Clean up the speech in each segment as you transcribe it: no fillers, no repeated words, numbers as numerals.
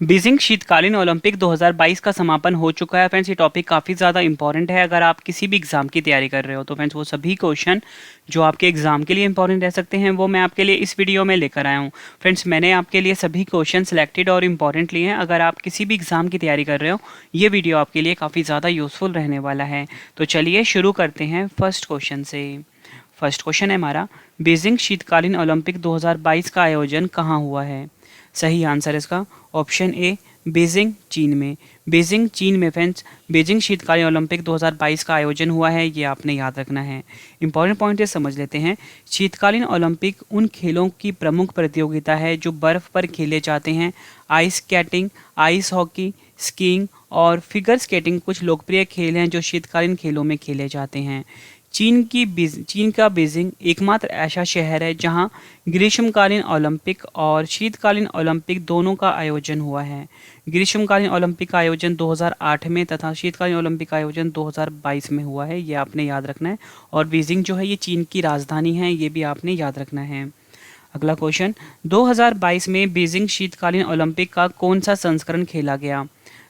Beijing शीतकालीन Olympic 2022 का समापन हो चुका है फ्रेंड्स। ये टॉपिक काफ़ी ज़्यादा इंपॉर्टेंट है अगर आप किसी भी एग्ज़ाम की तैयारी कर रहे हो तो फ्रेंड्स वो सभी क्वेश्चन जो आपके एग्ज़ाम के लिए इंपॉर्टेंट रह सकते हैं वो मैं आपके लिए इस वीडियो में लेकर आया हूँ। फ्रेंड्स मैंने आपके लिए सभी क्वेश्चन सिलेक्टेड और इम्पॉर्टेंट लिए हैं। अगर आप किसी भी एग्ज़ाम की तैयारी कर रहे हो ये वीडियो आपके लिए काफ़ी ज़्यादा यूज़फुल रहने वाला है। तो चलिए शुरू करते हैं फर्स्ट क्वेश्चन से। फर्स्ट क्वेश्चन है हमारा, बीजिंग शीतकालीन ओलंपिक 2022 का आयोजन कहाँ हुआ है? सही आंसर इसका ऑप्शन ए बीजिंग चीन में। बीजिंग चीन में फ्रेंड्स बीजिंग शीतकालीन ओलंपिक 2022 का आयोजन हुआ है, ये आपने याद रखना है। इंपॉर्टेंट पॉइंट ये समझ लेते हैं। शीतकालीन ओलंपिक उन खेलों की प्रमुख प्रतियोगिता है जो बर्फ पर खेले जाते हैं। Ice skating, ice hockey, skiing और फिगर स्केटिंग कुछ लोकप्रिय खेल हैं जो शीतकालीन खेलों में खेले जाते हैं। चीन का बीजिंग एकमात्र ऐसा शहर है जहां ग्रीष्मकालीन ओलंपिक और शीतकालीन ओलंपिक दोनों का आयोजन हुआ है। ग्रीष्मकालीन ओलंपिक का आयोजन 2008 में तथा शीतकालीन ओलंपिक का आयोजन 2022 में हुआ है, ये आपने याद रखना है। और बीजिंग जो है ये चीन की राजधानी है, ये भी आपने याद रखना है। अगला क्वेश्चन, 2022 में बीजिंग शीतकालीन ओलंपिक का कौन सा संस्करण खेला गया?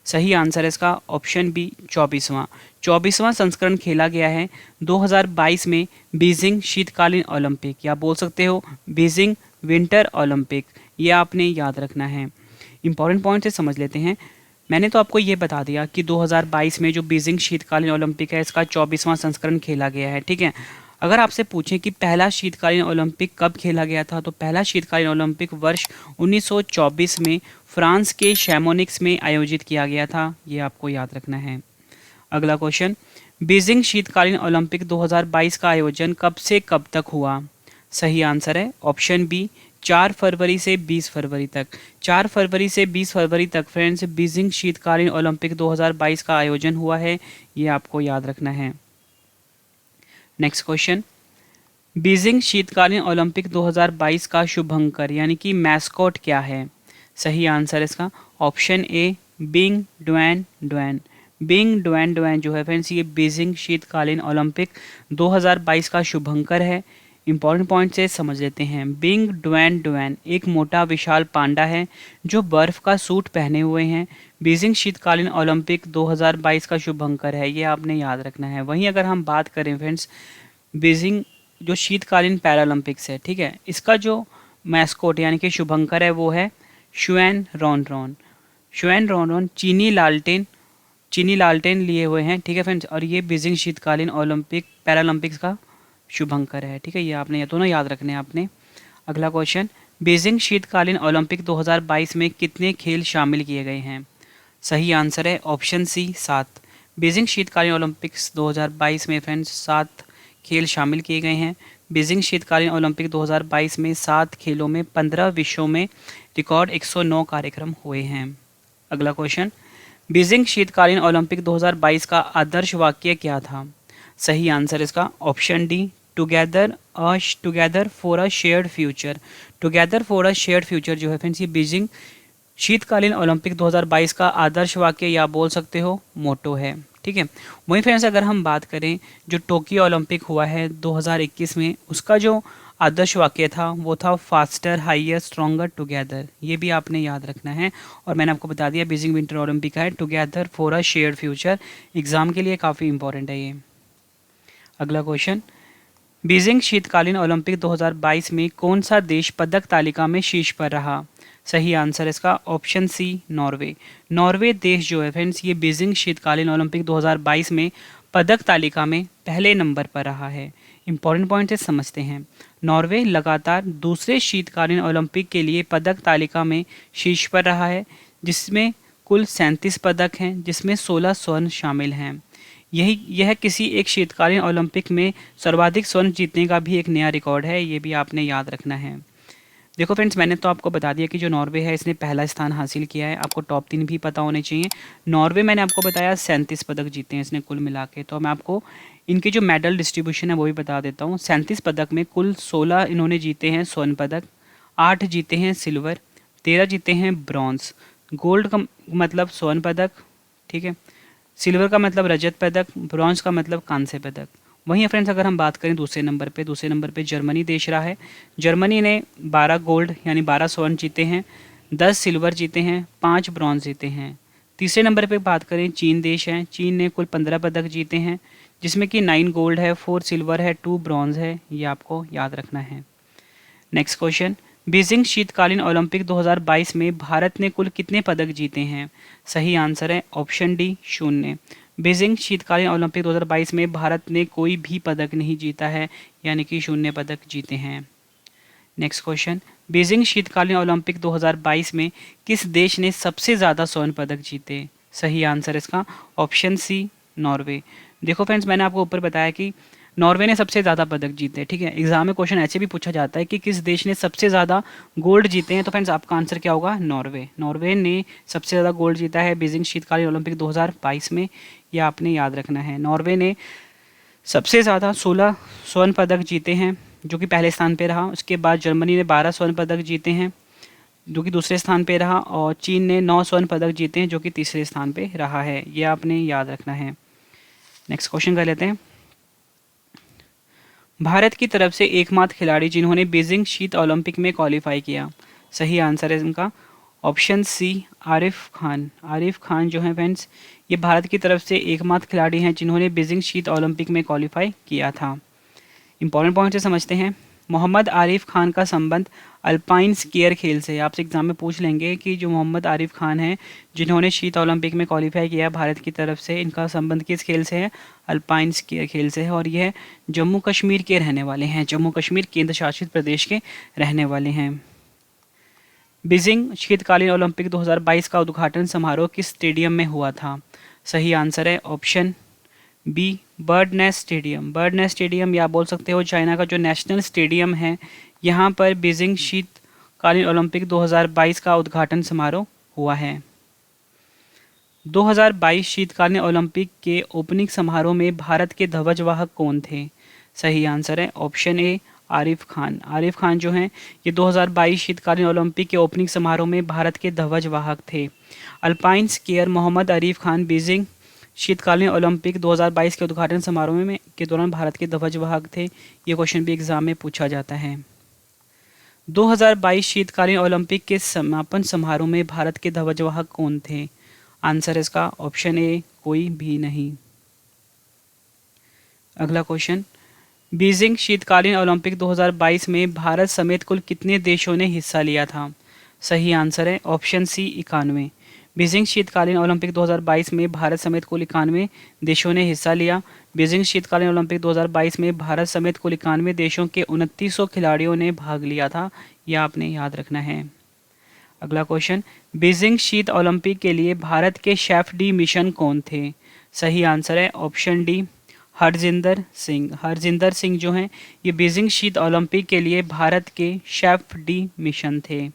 सही आंसर है इसका ऑप्शन बी 24वां। 24वां संस्करण खेला गया है 2022 में बीजिंग शीतकालीन ओलंपिक, या बोल सकते हो बीजिंग विंटर ओलंपिक, ये आपने याद रखना है। इंपॉर्टेंट पॉइंट से समझ लेते हैं। मैंने तो आपको ये बता दिया कि 2022 में जो बीजिंग शीतकालीन ओलंपिक है इसका 24वां संस्करण खेला गया है, ठीक है। अगर आपसे पूछें कि पहला शीतकालीन ओलंपिक कब खेला गया था, तो पहला शीतकालीन ओलंपिक वर्ष 1924 में फ्रांस के शैमोनिक्स में आयोजित किया गया था, ये आपको याद रखना है। अगला क्वेश्चन, बीजिंग शीतकालीन ओलंपिक 2022 का आयोजन कब से कब तक हुआ? सही आंसर है ऑप्शन बी 4 फरवरी से 20 फरवरी तक। 4 फरवरी से 20 फरवरी तक फ्रेंड्स बीजिंग शीतकालीन ओलंपिक 2022 का आयोजन हुआ है, ये आपको याद रखना है। नेक्स्ट क्वेश्चन, बीजिंग शीतकालीन ओलंपिक 2022 का शुभंकर यानी कि मैस्कॉट क्या है? सही आंसर इसका option A Bing Dwen Dwen. Bing Dwen Dwen जो है फ्रेंड्स ये बीजिंग शीतकालीन ओलंपिक 2022 का शुभंकर है। इंपॉर्टेंट पॉइंट से समझ लेते हैं। बिंग डुएन डुएन एक मोटा विशाल पांडा है जो बर्फ का सूट पहने हुए हैं। बीजिंग शीतकालीन ओलंपिक 2022 का शुभंकर है, ये आपने याद रखना है। वहीं अगर हम बात करें फ्रेंड्स बीजिंग जो शीतकालीन पैरालंपिक्स है, ठीक है, इसका जो मैस्कोट यानी कि शुभंकर है वो है शुएन रॉनरॉन। शुएन रॉनरॉन चीनी लालटेन लिए हुए हैं, ठीक है फ्रेंड्स, और ये बीजिंग शीतकालीन ओलंपिक पैरालंपिक्स का शुभंकर है, ठीक है। ये आपने ये दोनों याद रखने हैं आपने। अगला क्वेश्चन, बीजिंग शीतकालीन ओलंपिक 2022 में कितने खेल शामिल किए गए हैं? सही आंसर है ऑप्शन सी 7। बीजिंग शीतकालीन ओलंपिक्स 2022 में फ्रेंड्स 7 खेल शामिल किए गए हैं। बीजिंग शीतकालीन ओलंपिक 2022 में 7 खेलों में 15 विषयों में रिकॉर्ड 109 कार्यक्रम हुए हैं। अगला क्वेश्चन, बीजिंग शीतकालीन ओलंपिक 2022 का आदर्श वाक्य क्या था? सही आंसर इसका option D together for a shared future. Together for a shared future जो है फ्रेंड्स ये बीजिंग शीतकालीन ओलंपिक 2022 का आदर्श वाक्य या बोल सकते हो मोटो है, ठीक है। वहीं फ्रेंड्स अगर हम बात करें जो टोक्यो ओलंपिक हुआ है 2021 में, उसका जो आदर्श वाक्य था वो था फास्टर हाइयर स्ट्रॉन्गर टुगेदर, ये भी आपने याद रखना है। और मैंने आपको बता दिया बीजिंग विंटर ओलंपिक है together for a shared future, exam के लिए काफ़ी इंपॉर्टेंट है ये। अगला क्वेश्चन, बीजिंग शीतकालीन ओलंपिक 2022 में कौन सा देश पदक तालिका में शीर्ष पर रहा? सही आंसर इसका ऑप्शन सी नॉर्वे। नॉर्वे देश जो है फ्रेंड्स ये बीजिंग शीतकालीन ओलंपिक 2022 में पदक तालिका में पहले नंबर पर रहा है। इंपॉर्टेंट पॉइंट से समझते हैं। नॉर्वे लगातार दूसरे शीतकालीन ओलंपिक के लिए पदक तालिका में शीर्ष पर रहा है, जिसमें कुल 37 पदक हैं, जिसमें 16 स्वर्ण शामिल हैं। यह किसी एक शीतकालीन ओलंपिक में सर्वाधिक स्वर्ण जीतने का भी एक नया रिकॉर्ड है, ये भी आपने याद रखना है। देखो फ्रेंड्स मैंने तो आपको बता दिया कि जो नॉर्वे है इसने पहला स्थान हासिल किया है, आपको टॉप 3 भी पता होने चाहिए। नॉर्वे मैंने आपको बताया 37 पदक जीते हैं इसने कुल मिला के, तो मैं आपको इनके जो मेडल डिस्ट्रीब्यूशन है वो भी बता देता हूँ। 37 पदक में कुल 16 इन्होंने जीते हैं स्वर्ण पदक, 8 जीते हैं सिल्वर, 13 जीते हैं ब्रॉन्ज। गोल्ड का मतलब स्वर्ण पदक, ठीक है, सिल्वर का मतलब रजत पदक, ब्रॉन्ज का मतलब कांस्य पदक। वहीं फ्रेंड्स अगर हम बात करें दूसरे नंबर पे जर्मनी देश रहा है। जर्मनी ने 12 गोल्ड यानी 12 स्वर्ण जीते हैं, 10 सिल्वर जीते हैं, 5 ब्रॉन्ज जीते हैं। तीसरे नंबर पे बात करें चीन देश है, चीन ने कुल 15 पदक जीते हैं, जिसमें कि 9 गोल्ड है, 4 सिल्वर है, 2 ब्रॉन्ज है। ये आपको याद रखना है। नेक्स्ट क्वेश्चन, बीजिंग शीतकालीन ओलंपिक 2022 में भारत ने कुल कितने पदक जीते हैं? सही आंसर है ऑप्शन डी 0। बीजिंग शीतकालीन ओलंपिक 2022 में भारत ने कोई भी पदक नहीं जीता है, यानी कि 0 पदक जीते हैं। नेक्स्ट क्वेश्चन, बीजिंग शीतकालीन ओलंपिक 2022 में किस देश ने सबसे ज़्यादा स्वर्ण पदक जीते? सही आंसर इसका ऑप्शन सी नॉर्वे। देखो फ्रेंड्स, मैंने आपको ऊपर बताया कि नॉर्वे ने सबसे ज़्यादा पदक जीते। ठीक है, एग्जाम में क्वेश्चन ऐसे भी पूछा जाता है कि किस देश ने सबसे ज़्यादा गोल्ड जीते हैं, तो फ्रेंड्स आपका आंसर क्या होगा? नॉर्वे। नॉर्वे ने सबसे ज़्यादा गोल्ड जीता है बीजिंग शीतकालीन ओलंपिक 2022 में। यह आपने याद रखना है। नॉर्वे ने सबसे ज़्यादा 16 स्वर्ण पदक जीते हैं, जो कि पहले स्थान पे रहा। उसके बाद जर्मनी ने 12 स्वर्ण पदक जीते हैं, जो कि दूसरे स्थान पे रहा। और चीन ने 9 स्वर्ण पदक जीते हैं, जो कि तीसरे स्थान पे रहा है। ये आपने याद रखना है। नेक्स्ट क्वेश्चन कर लेते हैं। भारत की तरफ से एकमात्र खिलाड़ी जिन्होंने बीजिंग शीत ओलंपिक में क्वालिफाई किया? सही आंसर है इनका ऑप्शन सी आरिफ खान। आरिफ खान जो है फ्रेंड्स, ये भारत की तरफ से एकमात्र खिलाड़ी हैं जिन्होंने बीजिंग शीत ओलंपिक में क्वालिफाई किया था। इंपॉर्टेंट पॉइंट से समझते हैं। मोहम्मद आरिफ खान का संबंध अल्पाइन स्कीयर खेल से। आपसे एग्जाम में पूछ लेंगे कि जो मोहम्मद आरिफ खान हैं जिन्होंने शीत ओलंपिक में क्वालिफाई किया भारत की तरफ से, इनका संबंध किस खेल से है? अल्पाइन स्कीयर खेल से है। और यह जम्मू कश्मीर के रहने वाले हैं, जम्मू कश्मीर केंद्र शासित प्रदेश के रहने वाले हैं। बीजिंग शीतकालीन ओलंपिक 2022 का उद्घाटन समारोह किस स्टेडियम में हुआ था? सही आंसर है option B Bird Nest Stadium. Bird Nest Stadium या बोल सकते हो चाइना का जो नेशनल स्टेडियम है, यहाँ पर बीजिंग शीतकालीन ओलंपिक 2022 का उद्घाटन समारोह हुआ है। 2022 शीतकालीन ओलंपिक के ओपनिंग समारोह में भारत के ध्वजवाहक कौन थे? सही आंसर है ऑप्शन ए आरिफ खान। आरिफ खान जो हैं ये 2022 शीतकालीन ओलंपिक के ओपनिंग समारोह में भारत के ध्वजवाहक थे। Alpine skier Mohammad Arif Khan Beijing शीतकालीन ओलंपिक 2022 के उद्घाटन समारोह में के दौरान भारत के ध्वजवाहक थे। ये क्वेश्चन भी एग्जाम में पूछा जाता है। 2022 शीतकालीन ओलंपिक के समापन समारोह में भारत के ध्वजवाहक कौन थे? आंसर इसका ऑप्शन ए कोई भी नहीं। अगला क्वेश्चन, बीजिंग शीतकालीन ओलंपिक 2022 में भारत समेत कुल कितने देशों ने हिस्सा लिया था? सही आंसर है ऑप्शन सी 91। बीजिंग शीतकालीन ओलंपिक 2022 में भारत समेत कुल 91 देशों ने हिस्सा लिया। बीजिंग शीतकालीन ओलंपिक 2022 में भारत समेत कुल 91 देशों के 2900 खिलाड़ियों ने भाग लिया था। यह आपने याद रखना है। अगला क्वेश्चन, बीजिंग शीत ओलंपिक के लिए भारत के शेफ डी मिशन कौन थे? सही आंसर है ऑप्शन डी हरजिंदर सिंह। हरजिंदर सिंह जो हैं ये बीजिंग शीत ओलंपिक के लिए भारत के शेफ डी मिशन थे।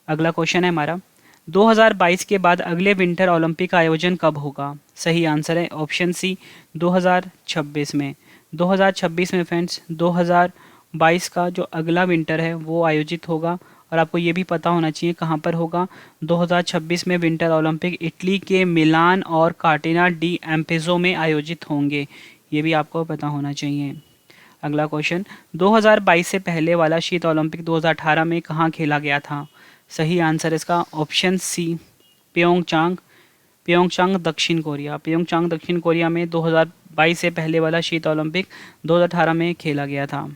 अगला क्वेश्चन है हमारा, 2022 के बाद अगले विंटर ओलंपिक का आयोजन कब होगा? सही आंसर है ऑप्शन सी 2026 में। 2026 में फ्रेंड्स 2022 का जो अगला विंटर है वो आयोजित होगा। और आपको ये भी पता होना चाहिए कहाँ पर होगा। 2026 में विंटर ओलंपिक इटली के मिलान और कार्टिना डी एम्पेजो में आयोजित होंगे। ये भी आपको पता होना चाहिए। अगला क्वेश्चन, 2022 से पहले वाला शीत ओलंपिक 2018 में कहाँ खेला गया था? सही आंसर इसका ऑप्शन सी प्योंगचांग। प्योंगचांग दक्षिण कोरिया। प्योंगचांग दक्षिण कोरिया में 2022 से पहले वाला शीत ओलंपिक 2018 में खेला गया था।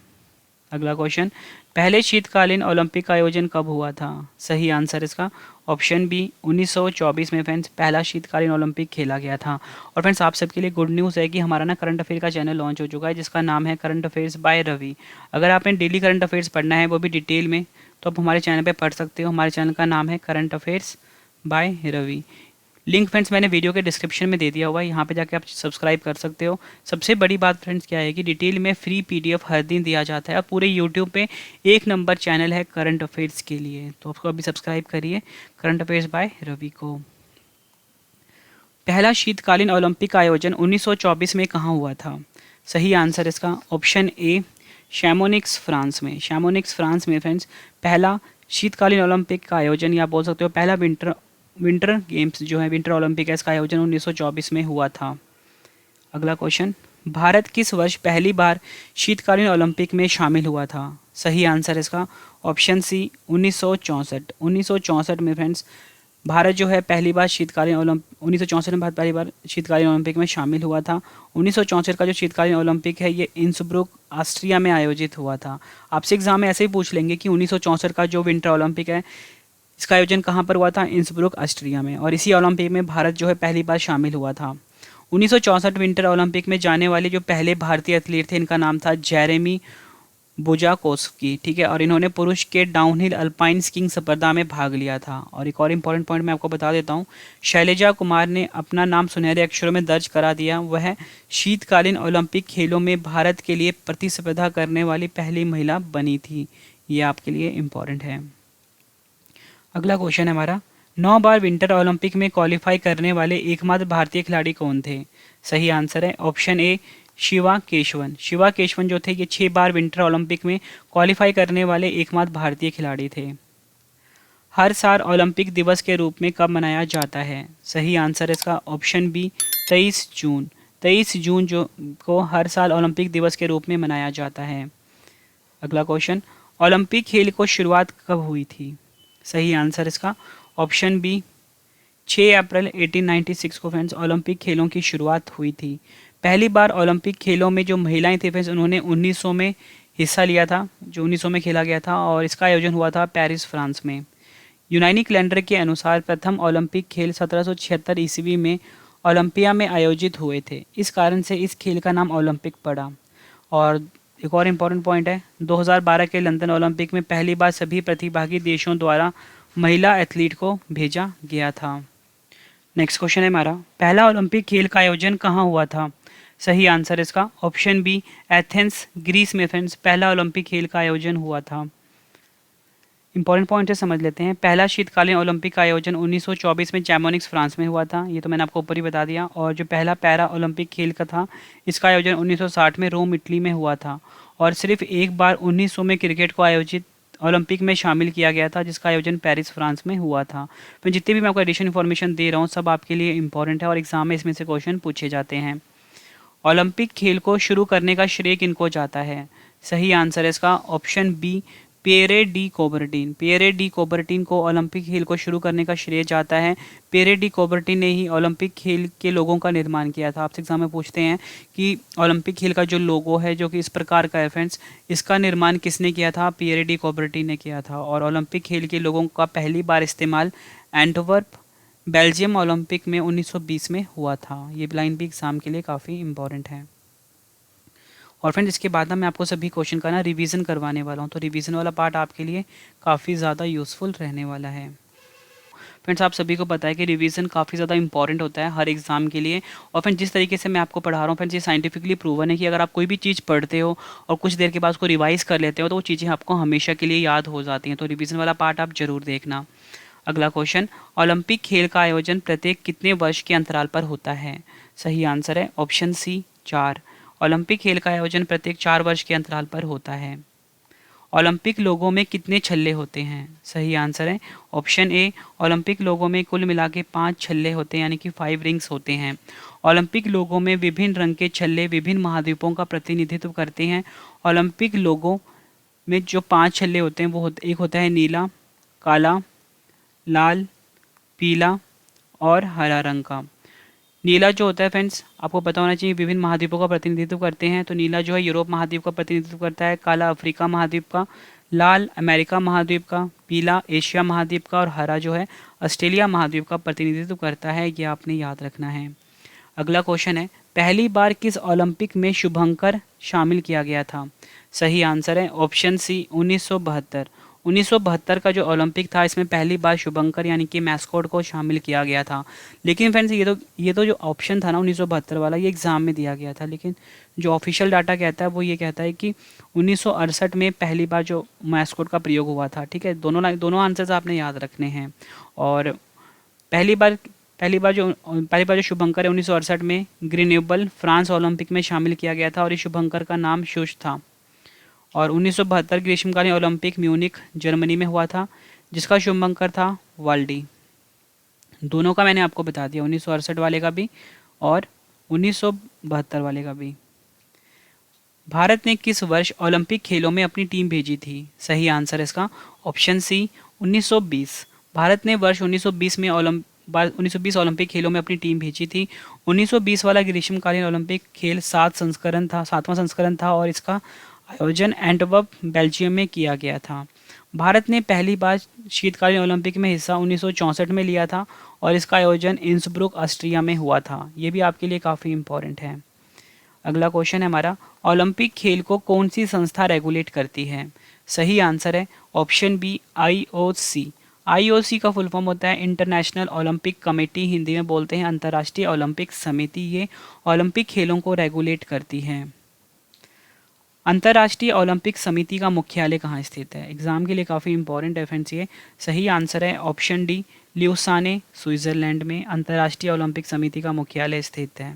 अगला क्वेश्चन, पहले शीतकालीन ओलंपिक का आयोजन कब हुआ था? सही आंसर इसका ऑप्शन बी 1924 में फ्रेंड्स पहला शीतकालीन ओलंपिक खेला गया था। और फ्रेंड्स आप सबके लिए गुड न्यूज़ है कि हमारा ना करंट अफेयर का चैनल लॉन्च हो चुका है, जिसका नाम है करंट अफेयर्स बाय रवि। अगर आपने डेली करंट अफेयर्स पढ़ना है वो भी डिटेल में, तो आप हमारे चैनल पे पढ़ सकते हो। हमारे चैनल का नाम है current affairs by Ravi. Link friends मैंने वीडियो के डिस्क्रिप्शन में दे दिया हुआ है, यहाँ पे जाके आप सब्सक्राइब कर सकते हो। सबसे बड़ी बात फ्रेंड्स क्या है कि डिटेल में फ्री पीडीएफ हर दिन दिया जाता है। और पूरे यूट्यूब पे एक नंबर चैनल है करंट अफेयर्स के लिए, तो आपको अभी सब्सक्राइब करिए करंट अफेयर्स बाय रवि को। पहला शीतकालीन ओलंपिक का आयोजन 1924 में कहाँ हुआ था? सही आंसर इसका ऑप्शन ए शैमोनिक्स फ्रांस में। शैमोनिक्स फ्रांस में फ्रेंड्स पहला शीतकालीन ओलंपिक का आयोजन, या बोल सकते हो पहला विंटर गेम्स जो है विंटर ओलंपिक है, इसका आयोजन 1924 में हुआ था। अगला क्वेश्चन, भारत किस वर्ष पहली बार शीतकालीन ओलंपिक में शामिल हुआ था? सही आंसर इसका ऑप्शन सी 1964। 1964 में फ्रेंड्स भारत जो है पहली बार शीतकालीन ओलंपिक 1964 में भारत पहली बार शीतकालीन ओलंपिक में शामिल हुआ था। 1964 का जो शीतकालीन ओलंपिक है ये इंसब्रुक ऑस्ट्रिया में आयोजित हुआ था। आपसे एग्जाम में ऐसे ही पूछ लेंगे कि 1964 का जो विंटर ओलंपिक है इसका आयोजन कहाँ पर हुआ था, इंसब्रुक ऑस्ट्रिया में, और इसी ओलंपिक में भारत जो है पहली बार शामिल हुआ था। 1964 विंटर ओलंपिक में जाने वाले जो पहले भारतीय एथलीट थे इनका नाम था जेरेमी बुजाकोस्की, ठीक है, और इन्होंने पुरुष के डाउनहिल अल्पाइन स्कीइंग स्पर्धा में भाग लिया था। और एक और इम्पॉर्टेंट पॉइंट मैं आपको बता देता हूँ, शैलजा कुमार ने अपना नाम सुनहरे अक्षरों में दर्ज करा दिया। वह शीतकालीन ओलंपिक खेलों में भारत के लिए प्रतिस्पर्धा करने वाली पहली महिला बनी थी। ये आपके लिए इम्पॉर्टेंट है। अगला क्वेश्चन है हमारा, 9 बार विंटर ओलंपिक में क्वालिफाई करने वाले एकमात्र भारतीय खिलाड़ी कौन थे? सही आंसर है ऑप्शन ए शिवा केशवन। शिवा केशवन जो थे ये 6 बार विंटर ओलंपिक में क्वालिफाई करने वाले एकमात्र भारतीय खिलाड़ी थे। हर साल ओलंपिक दिवस के रूप में कब मनाया जाता है? सही आंसर इसका ऑप्शन बी 23 जून। 23 जून जो को हर साल ओलंपिक दिवस के रूप में मनाया जाता है। अगला क्वेश्चन, ओलंपिक खेल को शुरुआत कब हुई थी? सही आंसर इसका ऑप्शन बी 6 अप्रैल 1896 को फ्रेंड्स ओलंपिक खेलों की शुरुआत हुई थी। पहली बार ओलंपिक खेलों में जो महिलाएं थी फ्रेंड्स उन्होंने 1900 में हिस्सा लिया था, जो 1900 में खेला गया था, और इसका आयोजन हुआ था पेरिस फ्रांस में। यूनानी कैलेंडर के अनुसार प्रथम ओलंपिक खेल 1776 ईस्वी में ओलंपिया में आयोजित हुए थे। इस कारण से इस खेल का नाम ओलंपिक पड़ा। और एक और इम्पॉर्टेंट पॉइंट है, 2012 के लंदन ओलंपिक में पहली बार सभी प्रतिभागी देशों द्वारा महिला एथलीट को भेजा गया था। नेक्स्ट क्वेश्चन है हमारा, पहला ओलंपिक खेल का आयोजन कहाँ हुआ था? सही आंसर इसका ऑप्शन बी एथेंस ग्रीस में फ्रेंड्स पहला ओलंपिक खेल का आयोजन हुआ था। इंपॉर्टेंट पॉइंट से समझ लेते हैं। पहला शीतकालीन ओलंपिक का आयोजन 1924 में चैमोनिक्स फ्रांस में हुआ था, ये तो मैंने आपको ऊपर ही बता दिया। और जो पहला पैरा ओलंपिक खेल का था इसका आयोजन 1960 में रोम इटली में हुआ था। और सिर्फ एक बार 1900 में क्रिकेट को आयोजित ओलंपिक में शामिल किया गया था जिसका आयोजन पेरिस फ्रांस में हुआ था। फिर जितने भी मैं आपको एडिशनल इन्फॉर्मेशन दे रहा हूँ सब आपके लिए इंपॉर्टेंट है और एग्जाम में इसमें से क्वेश्चन पूछे जाते हैं। ओलंपिक खेल को शुरू करने का श्रेय किनको जाता है? सही आंसर है इसका option B Pierre de Coubertin. Pierre de Coubertin को ओलंपिक खेल को शुरू करने का श्रेय जाता है। पियरे डी कोबर्टिन ने ही ओलंपिक खेल के लोगों का निर्माण किया था। आपसे एग्जाम में पूछते हैं कि ओलंपिक खेल का जो लोगो है जो कि इस प्रकार का है फ्रेंड्स, इसका निर्माण किसने किया था? पियरे डी कोबर्टिन ने किया था। और ओलंपिक खेल के लोगों का पहली बार इस्तेमाल एंटवर्प बेल्जियम ओलंपिक में 1920 में हुआ था। ये लाइन भी एग्जाम के लिए काफ़ी इंपॉर्टेंट है। और फ्रेंड्स इसके बाद ना मैं आपको सभी क्वेश्चन का ना रिवीजन करवाने वाला हूँ, तो रिवीजन वाला पार्ट आपके लिए काफ़ी ज़्यादा यूज़फुल रहने वाला है। फ्रेंड्स आप सभी को पता है कि रिवीजन काफ़ी ज़्यादा इंपॉर्टेंट होता है हर एग्ज़ाम के लिए। और फ्रेंड्स जिस तरीके से मैं आपको पढ़ा रहा हूँ फ्रेंड्स ये साइंटिफिकली प्रूवन है कि अगर आप कोई भी चीज़ पढ़ते हो और कुछ देर के बाद उसको रिवाइज कर लेते हो तो वो चीज़ें आपको हमेशा के लिए याद हो जाती हैं। तो रिवीजन वाला पार्ट आप जरूर देखना। अगला क्वेश्चन, ओलंपिक खेल का आयोजन प्रत्येक कितने वर्ष के अंतराल पर होता है? सही आंसर है ऑप्शन सी 4। ओलंपिक खेल का आयोजन प्रत्येक 4 वर्ष के अंतराल पर होता है। ओलंपिक लोगों में कितने छल्ले होते हैं? सही आंसर है ऑप्शन ए ओलंपिक लोगों में कुल मिला के 5 छल्ले होते हैं यानी कि 5 रिंग्स होते हैं। ओलंपिक लोगों में विभिन्न रंग के छल्ले विभिन्न महाद्वीपों का प्रतिनिधित्व करते हैं। ओलंपिक लोगों में जो 5 छल्ले होते हैं वो एक होता है नीला, काला, लाल, पीला और हरा रंग का। नीला जो होता है फ्रेंड्स आपको पता होना चाहिए विभिन्न महाद्वीपों का प्रतिनिधित्व करते हैं, तो नीला जो है यूरोप महाद्वीप का प्रतिनिधित्व करता है, काला अफ्रीका महाद्वीप का, लाल अमेरिका महाद्वीप का, पीला एशिया महाद्वीप का और हरा जो है ऑस्ट्रेलिया महाद्वीप का प्रतिनिधित्व करता है। ये आपने याद रखना है। अगला क्वेश्चन है, पहली बार किस ओलंपिक में शुभंकर शामिल किया गया था? सही आंसर है ऑप्शन सी 1972। 1972 का जो ओलंपिक था इसमें पहली बार शुभंकर यानी कि मैस्कॉट को शामिल किया गया था। लेकिन फ्रेंड्स ये तो जो ऑप्शन था ना 1972 वाला ये एग्ज़ाम में दिया गया था, लेकिन जो ऑफिशियल डाटा कहता है वो ये कहता है कि 1968 में पहली बार जो मैस्कॉट का प्रयोग हुआ था। ठीक है, दोनों आंसर्स आपने याद रखने हैं। और पहली बार जो शुभंकर है 1968 में ग्रेनोबल फ्रांस ओलंपिक में शामिल किया गया था और इस शुभंकर का नाम शुश था। और 1972 ग्रीष्मकालीन ओलंपिक म्यूनिख जर्मनी में हुआ था जिसका शुभंकर था वाल्डी। दोनों का मैंने आपको बता दिया, 1968 वाले का भी और 1972 वाले का भी। भारत ने किस वर्ष ओलंपिक खेलों में अपनी टीम भेजी थी? सही आंसर है इसका ऑप्शन सी 1920। भारत ने वर्ष 1920 में 1920 ओलंपिक खेलों में अपनी टीम भेजी थी। 1920 वाला ग्रीष्मकालीन ओलंपिक खेल 7वां संस्करण था और इसका आयोजन एंटवर्प बेल्जियम में किया गया था। भारत ने पहली बार शीतकालीन ओलंपिक में हिस्सा 1964 में लिया था और इसका आयोजन इंसब्रुक ऑस्ट्रिया में हुआ था। ये भी आपके लिए काफ़ी इम्पोर्टेंट है। अगला क्वेश्चन है हमारा, ओलंपिक खेल को कौन सी संस्था रेगुलेट करती है? सही आंसर है ऑप्शन बी आईओसी। आईओसी का फुल फॉर्म होता है इंटरनेशनल ओलंपिक कमेटी, हिंदी में बोलते हैं अंतर्राष्ट्रीय ओलंपिक समिति। ये ओलंपिक खेलों को रेगुलेट करती है। अंतर्राष्ट्रीय ओलंपिक समिति का मुख्यालय कहाँ स्थित है? एग्जाम के लिए काफ़ी इंपॉर्टेंट रेफरेंस ये। सही आंसर है ऑप्शन डी ल्यूसाने, स्विट्जरलैंड में अंतर्राष्ट्रीय ओलंपिक समिति का मुख्यालय स्थित है।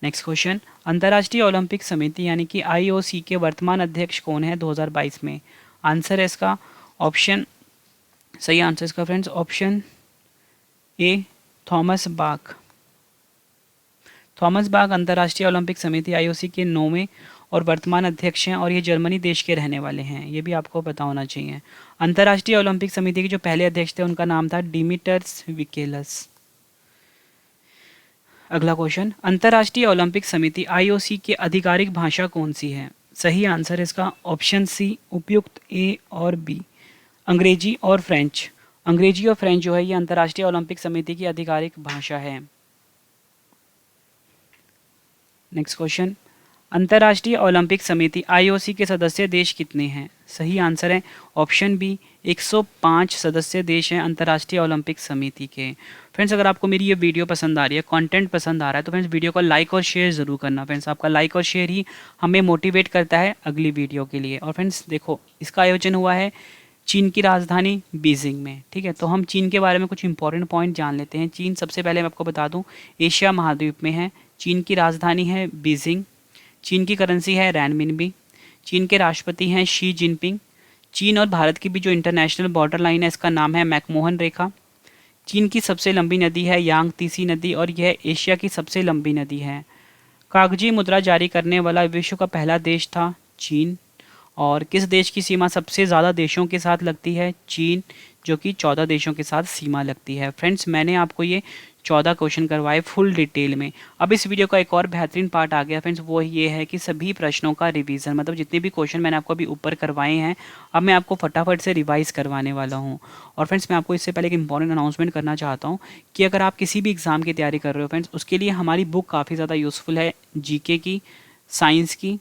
नेक्स्ट क्वेश्चन, अंतर्राष्ट्रीय ओलंपिक समिति यानी कि आईओसी के वर्तमान अध्यक्ष कौन है 2022 में? आंसर है इसका ऑप्शन, सही आंसर इसका friends option A Thomas Bach. Thomas Bach अंतर्राष्ट्रीय ओलंपिक समिति आईओसी के 9वें और वर्तमान अध्यक्ष हैं और ये जर्मनी देश के रहने वाले हैं। ये भी आपको पता होना चाहिए। अंतर्राष्ट्रीय ओलंपिक समिति के जो पहले अध्यक्ष थे उनका नाम था डिमिटर्स विकेलस। अगला क्वेश्चन, अंतर्राष्ट्रीय ओलंपिक समिति आईओसी की आधिकारिक भाषा कौन सी है? सही आंसर इसका ऑप्शन सी उपयुक्त ए और बी, अंग्रेजी और फ्रेंच। अंग्रेजी और फ्रेंच जो है ये अंतर्राष्ट्रीय ओलंपिक समिति की आधिकारिक भाषा है। नेक्स्ट क्वेश्चन, अंतर्राष्ट्रीय ओलंपिक समिति आईओसी के सदस्य देश कितने हैं? सही आंसर है ऑप्शन बी 105 सदस्य देश हैं अंतर्राष्ट्रीय ओलंपिक समिति के। फ्रेंड्स, अगर आपको मेरी ये वीडियो पसंद आ रही है, कंटेंट पसंद आ रहा है, तो फ्रेंड्स वीडियो को लाइक और शेयर ज़रूर करना। फ्रेंड्स, आपका लाइक और शेयर ही हमें मोटिवेट करता है अगली वीडियो के लिए। और फ्रेंड्स देखो, इसका आयोजन हुआ है चीन की राजधानी बीजिंग में। ठीक है, तो हम चीन के बारे में कुछ इंपॉर्टेंट पॉइंट जान लेते हैं। चीन सबसे पहले मैं आपको बता दूँ एशिया महाद्वीप में है। चीन की राजधानी है बीजिंग। चीन की करेंसी है रैनमिनबी। चीन के राष्ट्रपति हैं शी जिनपिंग। चीन और भारत की भी जो इंटरनेशनल बॉर्डर लाइन है इसका नाम है मैकमोहन रेखा। चीन की सबसे लंबी नदी है यांगतीसी नदी और यह एशिया की सबसे लंबी नदी है। कागजी मुद्रा जारी करने वाला विश्व का पहला देश था चीन। और किस देश की सीमा सबसे ज़्यादा देशों के साथ लगती है? चीन, जो कि 14 देशों के साथ सीमा लगती है। फ्रेंड्स, मैंने आपको ये 14 क्वेश्चन करवाए फुल डिटेल में। अब इस वीडियो का एक और बेहतरीन पार्ट आ गया फ्रेंड्स, वो ये है कि सभी प्रश्नों का रिवीजन, मतलब जितने भी क्वेश्चन मैंने आपको अभी ऊपर करवाए हैं अब मैं आपको फटाफट से रिवाइज करवाने वाला हूँ। और फ्रेंड्स, मैं आपको इससे पहले एक इंपॉर्टेंट अनाउंसमेंट करना चाहता हूँ कि अगर आप किसी भी एग्ज़ाम की तैयारी कर रहे हो फ्रेंड्स, उसके लिए हमारी बुक काफ़ी ज़्यादा यूज़फुल है, जीके की, साइंस की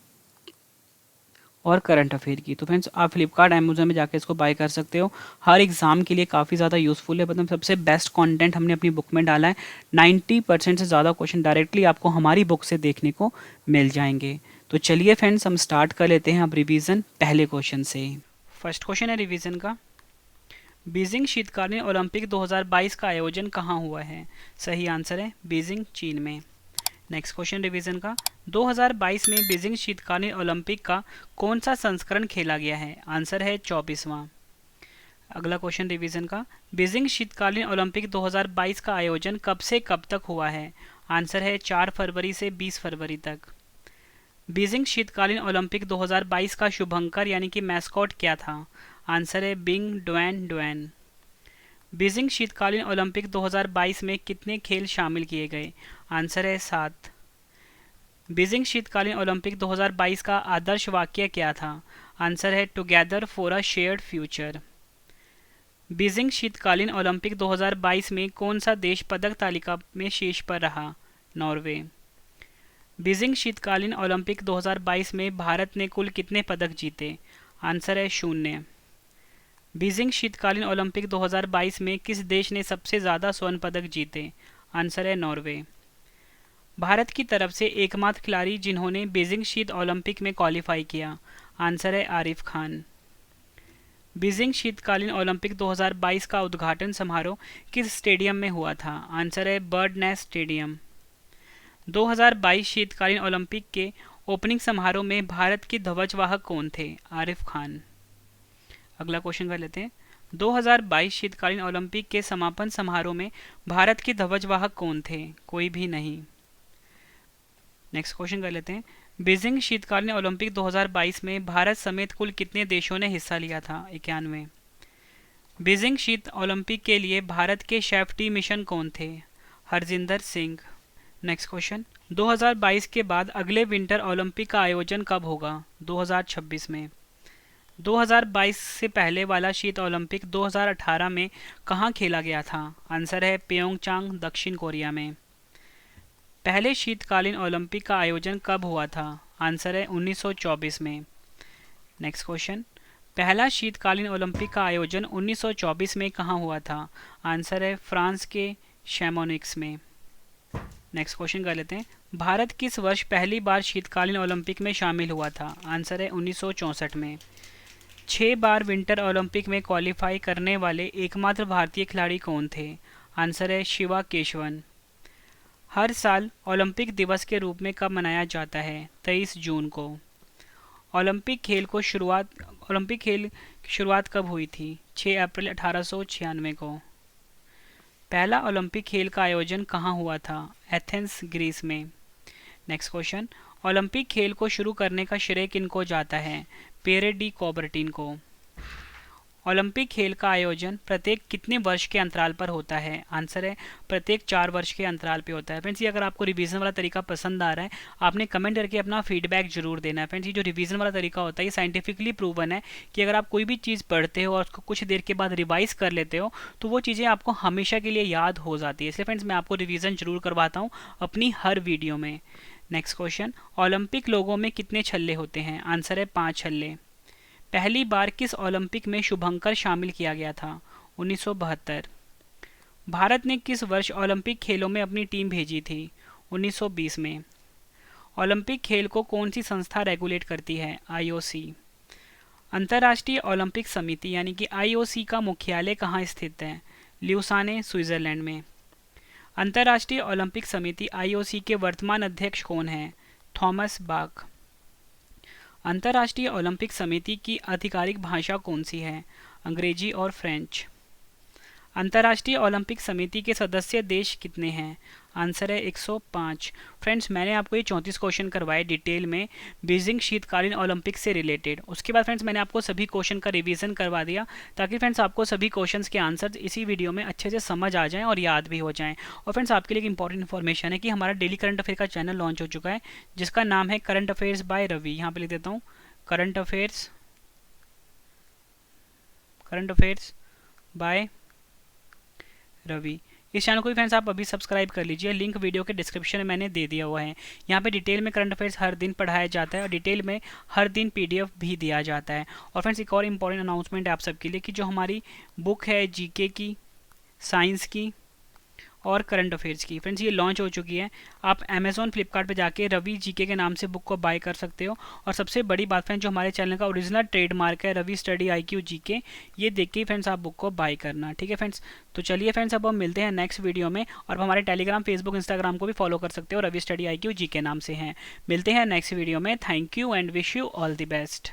और करंट अफेयर की। तो फ्रेंड्स, आप फ्लिपकार्ट अमेजोन में जाकर इसको बाय कर सकते हो। हर एग्ज़ाम के लिए काफ़ी ज़्यादा यूज़फुल है, मतलब सबसे बेस्ट कंटेंट हमने अपनी बुक में डाला है। 90% से ज़्यादा क्वेश्चन डायरेक्टली आपको हमारी बुक से देखने को मिल जाएंगे। तो चलिए फ्रेंड्स, हम स्टार्ट कर लेते हैं अब रिवीजन पहले क्वेश्चन से। फर्स्ट क्वेश्चन है रिवीजन का, बीजिंग शीतकालीन ओलंपिक 2022 का आयोजन कहाँ हुआ है? सही आंसर है बीजिंग, चीन में। नेक्स्ट क्वेश्चन रिवीजन का, 2022 में बीजिंग शीतकालीन ओलंपिक का कौन सा संस्करण खेला गया है? आंसर है 24वां। अगला क्वेश्चन रिवीजन का, बीजिंग शीतकालीन ओलंपिक 2022 का आयोजन कब से कब तक हुआ है? आंसर है 4 फरवरी से 20 फरवरी तक। बीजिंग शीतकालीन ओलंपिक 2022 का शुभंकर यानी कि मैस्कॉट क्या था? आंसर है बिंग डुएन डुएन। बीजिंग शीतकालीन ओलंपिक 2022 में कितने खेल शामिल किए गए? आंसर है 7। बीजिंग शीतकालीन ओलंपिक 2022 का आदर्श वाक्य क्या था? आंसर है together for a shared future. Beijing शीतकालीन ओलंपिक 2022 में कौन सा देश पदक तालिका में शीर्ष पर रहा? नॉर्वे। बीजिंग शीतकालीन ओलंपिक 2022 में भारत ने कुल कितने पदक जीते? आंसर है 0। बीजिंग शीतकालीन ओलंपिक 2022 में किस देश ने सबसे ज़्यादा स्वर्ण पदक जीते? आंसर है नॉर्वे। भारत की तरफ से एकमात्र खिलाड़ी जिन्होंने बीजिंग शीत ओलंपिक में क्वालिफाई किया? आंसर है आरिफ खान। बीजिंग शीतकालीन ओलंपिक 2022 का उद्घाटन समारोह किस स्टेडियम में हुआ था? आंसर है बर्ड नेस्ट स्टेडियम। 2022 शीतकालीन ओलंपिक के ओपनिंग समारोह में भारत के ध्वजवाहक कौन थे? आरिफ खान। अगला क्वेश्चन कर लेते हैं, 2022 शीतकालीन ओलंपिक के समापन समारोह में भारत के ध्वजवाहक कौन थे? कोई भी नहीं। नेक्स्ट क्वेश्चन कर लेते हैं, बीजिंग शीतकालीन ओलंपिक 2022 में भारत समेत कुल कितने देशों ने हिस्सा लिया था? 91। बीजिंग शीत ओलंपिक के लिए भारत के सेफ्टी मिशन कौन थे? हरजिंदर सिंह। नेक्स्ट क्वेश्चन, 2022 के बाद अगले विंटर ओलंपिक का आयोजन कब होगा? 2026 में। 2022 से पहले वाला शीत ओलंपिक 2018 में कहाँ खेला गया था? आंसर है प्योंगचांग, दक्षिण कोरिया में। पहले शीतकालीन ओलंपिक का आयोजन कब हुआ था? आंसर है 1924 में। नेक्स्ट क्वेश्चन, पहला शीतकालीन ओलंपिक का आयोजन 1924 में कहाँ हुआ था? आंसर है फ्रांस के शैमोनिक्स में। नेक्स्ट क्वेश्चन कर लेते हैं, भारत किस वर्ष पहली बार शीतकालीन ओलंपिक में शामिल हुआ था? आंसर है 1964 में। 6 बार विंटर ओलंपिक में क्वालिफाई करने वाले एकमात्र भारतीय खिलाड़ी कौन थे? आंसर है शिवा केशवन। हर साल ओलंपिक दिवस के रूप में कब मनाया जाता है? 23 जून को। ओलंपिक खेल की शुरुआत कब हुई थी? 6 अप्रैल 1896 को। पहला ओलंपिक खेल का आयोजन कहाँ हुआ था? एथेंस, ग्रीस में। नेक्स्ट क्वेश्चन, ओलंपिक खेल को शुरू करने का श्रेय किनको जाता है? पियरे डी कॉबर्टिन को। ओलंपिक खेल का आयोजन प्रत्येक कितने वर्ष के अंतराल पर होता है? आंसर है प्रत्येक 4 वर्ष के अंतराल पे होता है। फ्रेंड्स, ये अगर आपको रिवीजन वाला तरीका पसंद आ रहा है, आपने कमेंट करके अपना फीडबैक जरूर देना है। फ्रेंड्स, ये जो रिवीजन वाला तरीका होता है ये साइंटिफिकली प्रूवन है कि अगर आप कोई भी चीज़ पढ़ते हो और उसको कुछ देर के बाद रिवाइज कर लेते हो तो वो चीज़ें आपको हमेशा के लिए याद हो जाती है। इसलिए फ्रेंड्स, मैं आपको रिवीजन जरूर करवाता हूँ अपनी हर वीडियो में। नेक्स्ट क्वेश्चन, ओलंपिक लोगों में कितने छल्ले होते हैं? आंसर है 5 छल्ले। पहली बार किस ओलंपिक में शुभंकर शामिल किया गया था? 1972। भारत ने किस वर्ष ओलंपिक खेलों में अपनी टीम भेजी थी? 1920 में। ओलंपिक खेल को कौन सी संस्था रेगुलेट करती है? आईओसी। अंतर्राष्ट्रीय ओलंपिक समिति यानी कि आईओसी का मुख्यालय कहाँ स्थित है? ल्यूसाने, स्विट्जरलैंड में। अंतर्राष्ट्रीय ओलंपिक समिति आईओसी के वर्तमान अध्यक्ष कौन हैं? Thomas Bach. अंतर्राष्ट्रीय ओलंपिक समिति की आधिकारिक भाषा कौन सी है? अंग्रेजी और फ्रेंच। अंतर्राष्ट्रीय ओलंपिक समिति के सदस्य देश कितने हैं? आंसर है 105। फ्रेंड्स, मैंने आपको ये 34 क्वेश्चन करवाए डिटेल में बीजिंग शीतकालीन ओलंपिक से रिलेटेड। उसके बाद फ्रेंड्स मैंने आपको सभी क्वेश्चन का रिवीजन करवा दिया ताकि फ्रेंड्स आपको सभी क्वेश्चंस के आंसर इसी वीडियो में अच्छे से समझ आ जाएं और याद भी हो जाएं। और फ्रेंड्स, आपके लिए एक इंपॉर्टेंट इन्फॉर्मेशन है कि हमारा डेली करंट अफेयर का चैनल लॉन्च हो चुका है जिसका नाम है करंट अफेयर्स बाय रवि। यहाँ पे लिख देता हूँ करंट अफेयर्स बाय रवि। इस चैनल को भी फ्रेंड्स आप अभी सब्सक्राइब कर लीजिए, लिंक वीडियो के डिस्क्रिप्शन में मैंने दे दिया हुआ है। यहाँ पे डिटेल में करंट अफेयर्स हर दिन पढ़ाया जाता है और डिटेल में हर दिन पीडीएफ भी दिया जाता है। और फ्रेंड्स, एक और इम्पॉर्टेंट अनाउंसमेंट है आप सबके लिए कि जो हमारी बुक है जीके की, साइंस की और करंट अफेयर्स की, फ्रेंड्स ये लॉन्च हो चुकी है। आप अमेजॉन, फ्लिपकार्ट पे जाके रवि जीके के नाम से बुक को बाय कर सकते हो। और सबसे बड़ी बात फ्रेंड्स, जो हमारे चैनल का ओरिजिनल ट्रेडमार्क है रवि स्टडी IQ जीके, ये देख के फ्रेंड्स आप बुक को बाय करना। ठीक है फ्रेंड्स, तो चलिए फ्रेंड्स अब हम मिलते हैं नेक्स्ट वीडियो में। और हमारे टेलीग्राम, फेसबुक, इंस्टाग्राम को भी फॉलो कर सकते हो, रवि स्टडी IQ जीके नाम से हैं। मिलते हैं नेक्स्ट वीडियो में। Thank you and wish you all the best.